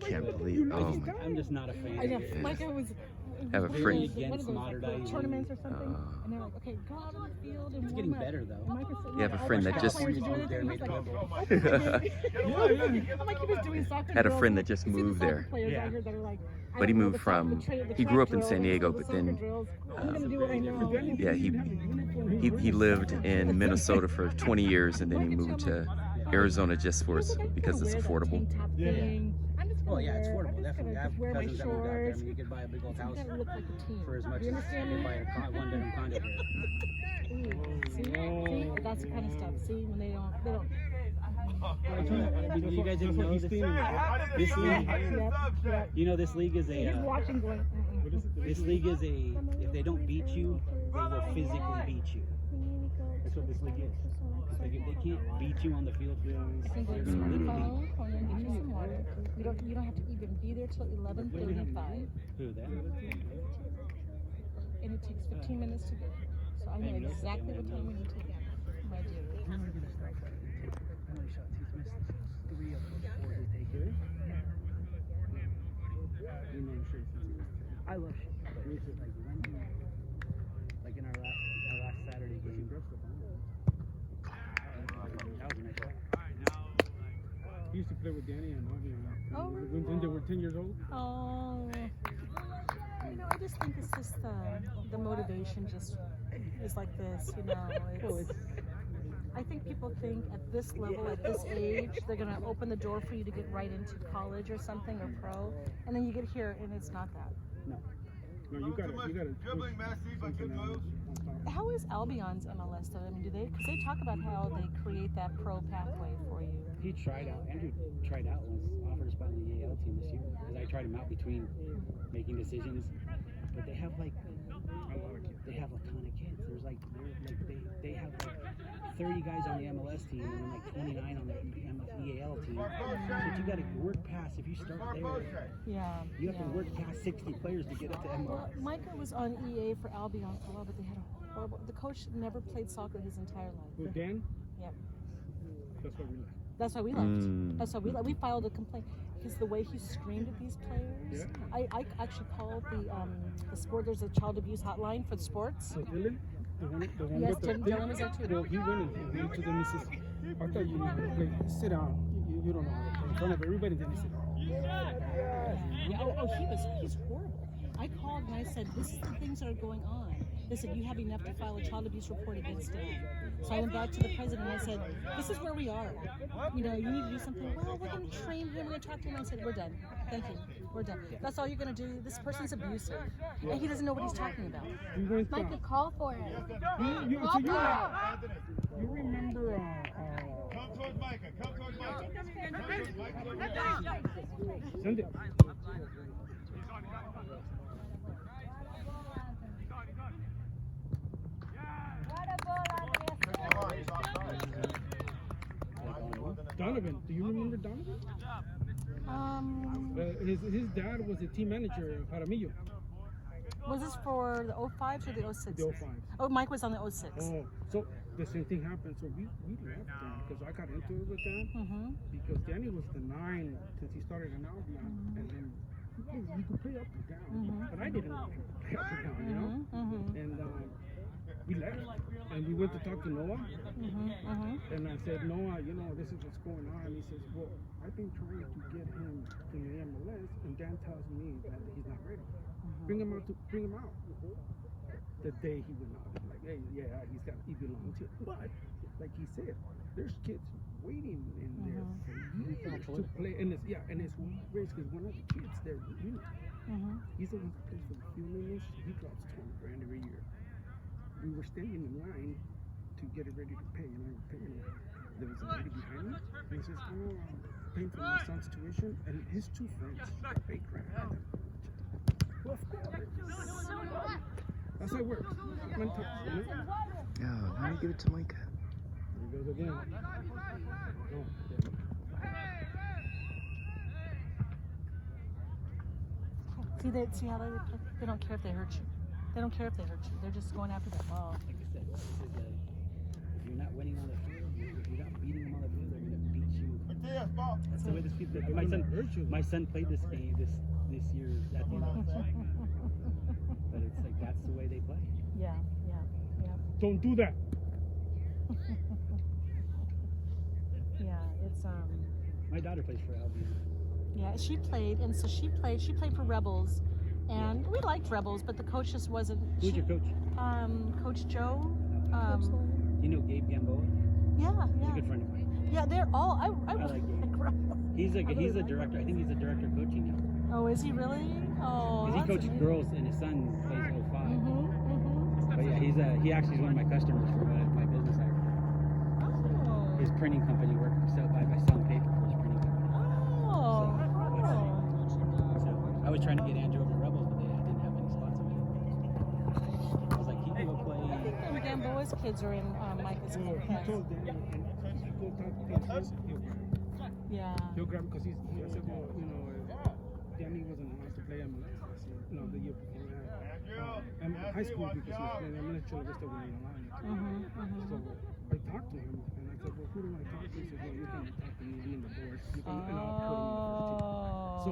I can't believe. Oh my. I'm just not a fan. I know. Micah was. Have a one of friend. those- one of those, like, tournaments or something, and they're like, okay, go out on the field and It's getting better though. You have a friend that just I'm like, he was doing soccer. had a drills, friend and that just you see the moved soccer there. players Yeah. out here that are like, I But he don't know moved the top of from. the tra- the He track grew up in drill, San Diego, the but soccer then drills. I'm gonna do what I know. yeah, he lived in Minnesota for 20 years, and then he moved to Arizona just for because it's affordable. Well, yeah, it's affordable. I'm just Definitely. I gonna have just wear my cousins that moved out there. I shorts. mean, you could buy a big old house Gotta look like a team. for as much You as understand you me? buy a one-bedroom condo here. See, that's the kind of stuff. See, when they don't. You guys didn't know this league. Yep. You know, this league is He's a. watching going. This league is a. If they don't beat you, they will physically beat you. That's what this league is. Like if they can't beat you on the field, I think they're it's literally. corner and get you some water. You don't have to even be there till 11:35, Who that? and it takes 15 minutes to get here. So I know exactly what time we need to get, my dear. I love shit. Like in our last Saturday game. That was a nice shot. He used to play with Danny and Avi Oh, when they were 10 years old. Oh, you know, I just think it's just the motivation just is like this, you know. It's, I think people think at this level, at this age, they're going to open the door for you to get right into college or something or pro, and then you get here and it's not that. No, you gotta dribbling, Messi, by good moves. How is Albion's MLS though? I mean, because they talk about how they create that pro pathway for you. He tried out. Andrew tried out and was offered a spot in the AL team this year. Because I tried him out between making decisions, but they have like a ton of kids. There's like they have like 30 guys on the MLS team and then like 29 on the EAL team. So you got to work past. If you start there, Yeah. you have to work past 60 players to get up to MLS. Well, Micah was on EA for Albion for a while, but they had a horrible. The coach never played soccer his entire life. With Dan, Yep. that's what we That's why we like. left. That's why we left. We filed a complaint because the way he screamed at these players. I actually called the sport. There's a child abuse hotline for the sports. So Dylan, the one Yes, with the Dylan was there too. Well, he went and he to them and says, I thought you knew how to play. Sit down. You don't know how to play. In front of everybody, then he said, He's horrible. I called and I said, this is the things that are going on. They said, you have enough to file a child abuse report against him. So I went back to the president and I said, this is where we are. You know, you need to do something. Well, we're going to train him, we're going to talk to him. I said, we're done. Thank you. We're done. That's all you're going to do. This person's abusive. And he doesn't know what he's talking about. we went Mike could call for it. you remember Come towards Micah. Come towards Micah. Sunday? Donovan, do you remember Donovan? His dad was a team manager of Jaramillo. Was this for the 05s or the 06s? The 05s. Oh, Mike was on the 06. Oh, so the same thing happened. So we left them because I got into it with them because Danny was the 9 since he started in Albion, and then you could play up and down, but I didn't want to play up and down, you know. And we left, and we went to talk to Noah, and I said, Noah, you know, this is what's going on. And he says, well, I've been trying to get him to the MLS, and Dan tells me that he's not ready. Bring him out. The day he went out, like, hey, yeah, he belongs here. But like he said, there's kids waiting in there for years to play, and it's race because one of the kids there, he's the one that plays for the Humans. He drops $20,000 every year. We were standing in line to get it ready to pay, and I was paying it. There was a lady behind me, and he says, oh, I'm paying for my son's tuition, and his 2 friends got $8,000. Well, of course. That's how it works. One touch, you know? Yeah, let me give it to Micah. There he goes again. Oh, See how they don't care if they hurt you. They don't care if they hurt you. They're just going after that ball. Like I said, this is if you're not winning on the field, if you're not beating them on the field, they're going to beat you That's the way this people. My son played this game this year at the but it's like that's the way they play. Yeah. Don't do that. Yeah, it's My daughter plays for Albion. yeah, she played for Rebels, and we liked Rebels, but the coach just wasn't. Who's your coach? Coach Joe. You know Gabe Gamboa? Yeah, He's a good friend of mine. yeah. They're all. I like Gabe. Rebels. He's a director. I think he's a director of coaching now. Oh, is he really? Oh, 'Cause he that's coaches amazing. girls, and his son plays 05. Mm-hmm. But yeah, he actually is one of my customers for my business. Oh. His printing company work by selling paper for his printing company. Oh. So I was trying to get Andrew over Rebels, but I didn't have any spots available. I was like, he can go play. And Gamboa's kids are in Micah's So he class. told Danny, and if you go talk to him, he'll grab him. Yeah. He'll grab him because he said, well, Danny wasn't allowed to play MLS last year. No, the year before that. And high school because he was playing MLS Chula Vista when he allowed it. So I talked to him and I said, well, who do I talk to? He said, well, you can talk to me. I'm in the board. You can, and I'll put him in the first team. So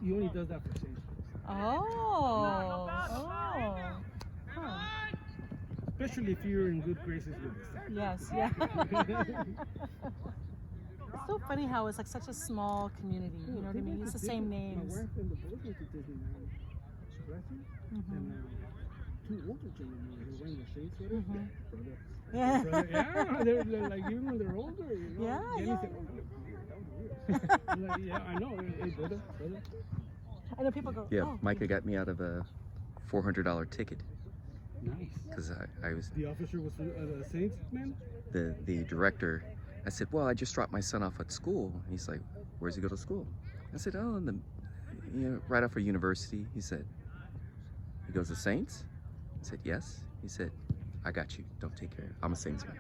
he only does that for Saints. Oh. Huh. Especially if you're in good graces with the Saints. Yes, yeah. It's so funny how it's like such a small community. You know what I mean? It's the same names. My wife and the boys went to Disneyland last year, and two older gentlemen were wearing the shade sweaters. Brother. Yeah. Yeah, they're like, even when they're older, Yeah, Danny yeah. said, oh, that was weird. I'm like, yeah, I know. Hey, brother. I know people go, Yeah, oh. Micah got me out of a $400 ticket Nice. because I was The officer was the Saints, man? the director. I said, well, I just dropped my son off at school. He's like, where's he go to school? I said, oh, right off of university. He goes, the Saints? I said, yes. He said, I got you. Don't take care of it. I'm a Saints fan.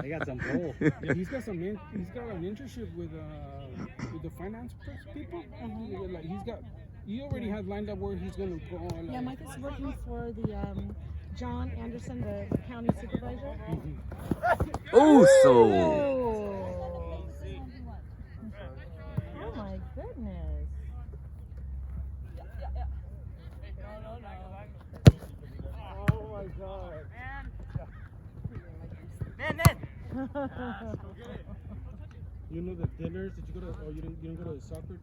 They got some pull. Yeah, he's got an internship with the finance people. Like he already has lined up where he's gonna go. Like, Yeah, Micah's working for the John Anderson, the county supervisor. Oh, so Oh. Oh my goodness. oh my God. You know the dinners that you go to, or you didn't go to the soccer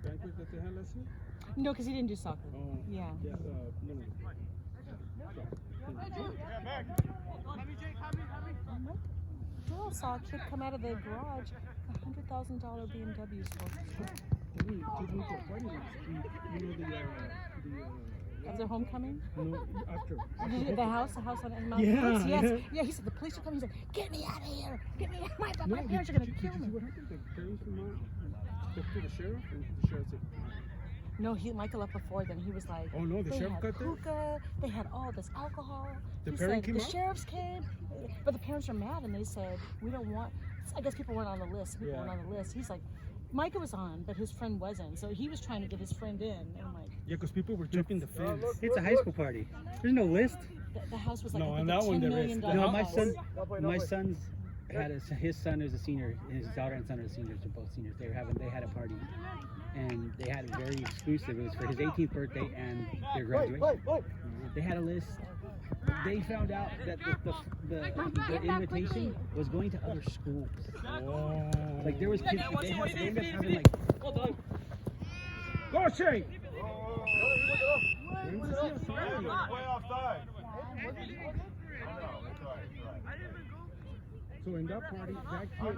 banquet that they had last year? No, because he didn't do soccer. Oh, Yeah. Yeah, Joel saw a kid come out of the garage, $100,000 BMW store. Then we just went to a party last week. You know Of their homecoming? after. The house on Mount Yeah, Brooks? Yes. yeah. Yeah, he said the police are coming. He said, get me out of here. Get me out. My No, parents are did going to you kill see me. what happened? The parents from spoke to the sheriff, and the sheriff said, No, Michael left before then. He was like, oh no, the they sheriff had got there? hookah, they had all this alcohol. The He parent said, came the out? sheriffs came, but the parents are mad and they said, we don't want, I guess people weren't on the list. People weren't on the list. He's like, Micah was on, but his friend wasn't. So he was trying to get his friend in. And I'm like, yeah, because people were jumping the fence. It's a high school party. There's no list. the house was like, No, I on think that one $10 there million is. No, house. my son's his son is a senior, and his daughter and son are seniors. They're both seniors. They had a party, and they had it very exclusive. It was for his 18th birthday and their graduation. They had a list. They found out that the invitation was going to other schools. Oh. Like there was kids. They ended up having like. Go, Shane! So in that party, that kid,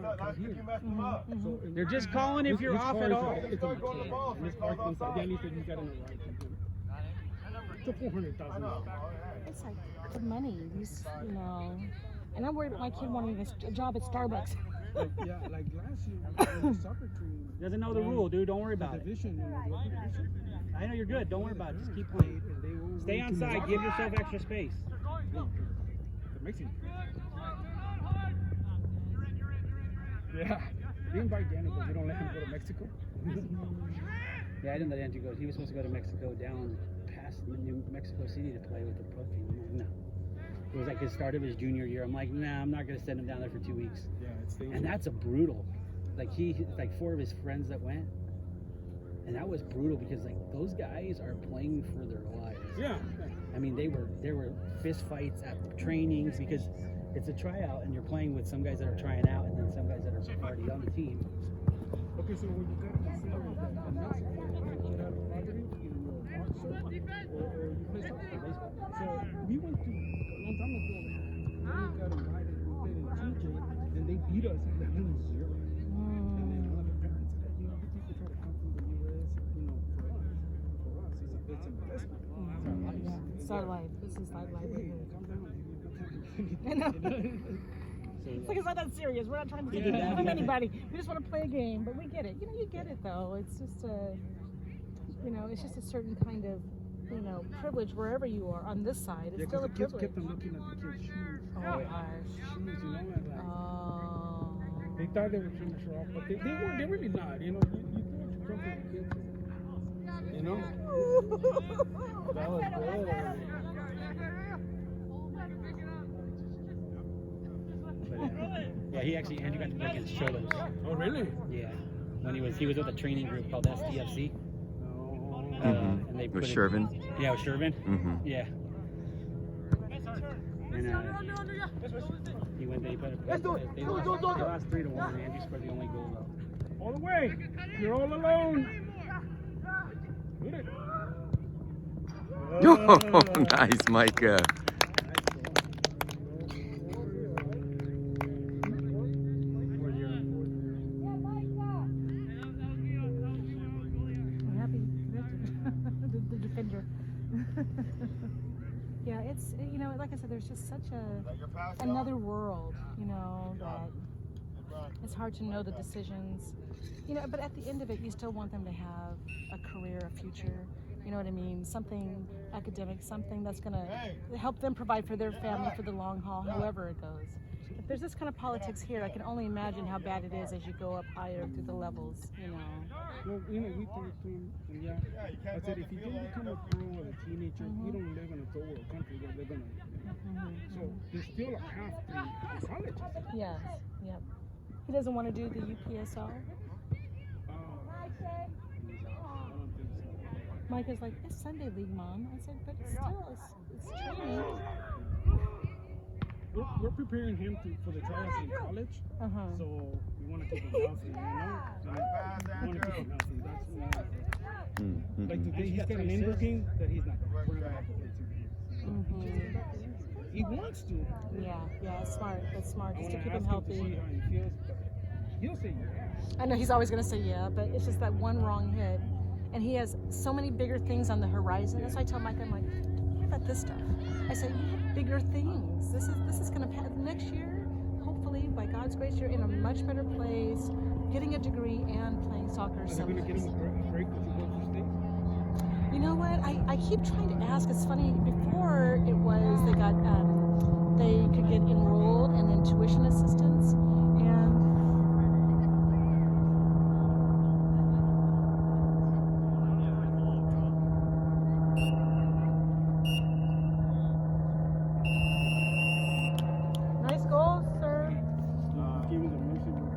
they're here. They're just calling if you're off at all. It's a hotel. And his car comes out. Danny said he's got an arrival from him. It's a $400,000. It's like the money, these, you know. And I'm worried about my kid wanting a job at Starbucks. Yeah, like last year, the soccer team Doesn't know the rule, dude. Don't worry about the it. division, and the local division. I know you're good. Don't worry about it. Just keep playing. And they were Stay on side. Give yourself extra space. The Mexican. Yeah. They invite Danny, but they don't let him go to Mexico. Yeah, I didn't let Andrew go. He was supposed to go to Mexico down past New Mexico City to play with the pro team. I'm like, no. It was like his start of his junior year. I'm like, nah, I'm not gonna send him down there for 2 weeks. Yeah, it's dangerous. And that's a brutal. Like like 4 of his friends that went, and that was brutal because like those guys are playing for their lives. Yeah. I mean, there were fist fights at trainings because it's a tryout, and you're playing with some guys that are trying out, and then some guys that are already on the team. Okay, so when you got to consider that in Mexico, you get out of poverty, either you're a boxer or you play soccer, baseball. So we went to a long time ago, we got invited, we played in TJ, and they beat us 11-0. And then one of the parents said, you know, the people try to come from the U.S., you know, for us, it's an investment. It's our life. This is our life. Hey, calm down. I know. It's like it's not that serious. We're not trying to take it from anybody. We just want to play a game, but we get it. You know, you get it though. It's just a, you know, it's just a certain kind of, you know, privilege wherever you are on this side. It's still a the kids privilege. kept on looking at the kids' shoes. Oh gosh. Shoes, you know, and like, Oh. they thought they were trying to show off, but they weren't. They're really not. You know, you do what you come for the kids. You know. That was good. Yeah, Andrew got to play against Cholos. Oh, really? Yeah, when he was with a training group called STFC. And they With put Shervin. Yeah, with Shervin. Mm-hmm. Yeah. And he went. They put. They lost 3-1. Andrew scored the only goal though. All the way. You're all alone. Hit it. Oh, nice, Micah. I'm happy. the defender. Yeah, it's, you know, like I said, there's just such another world, you know, that it's hard to know the decisions, you know, but at the end of it, you still want them to have a career, a future, you know what I mean? Something academic, something that's going to help them provide for their family for the long haul, however it goes. If there's this kind of politics here, I can only imagine how bad it is as you go up higher through the levels, you know. Well, you know, we talked to him, and yeah, I said, if you don't become a pro or a teenager, we don't live in a third world country where they're going to, so there's still a path to college. Yes, yep. He doesn't want to do the UPSR. Micah's like, it's Sunday League, Mom. I said, but still, it's training. We're preparing him for the tryouts in college, so we want to keep him healthy, you know? We want to keep him healthy. That's like today, he's got an injury that he's not going to have to play 2 games. He wants to. Yeah, it's smart. That's smart, just to keep him To healthy. see how he feels, but he'll say yes. I know he's always going to say yeah, but it's just that one wrong hit. And he has so many bigger things on the horizon. That's why I tell Micah, I'm like, don't worry about this stuff. I said, you have bigger things. This is going to pass. Next year, hopefully, by God's grace, you're in a much better place, getting a degree and playing soccer. Are they going to get him a break with the Golden State? You know what? I keep trying to ask. It's funny. Before it was they could get enrolled and then tuition assistance.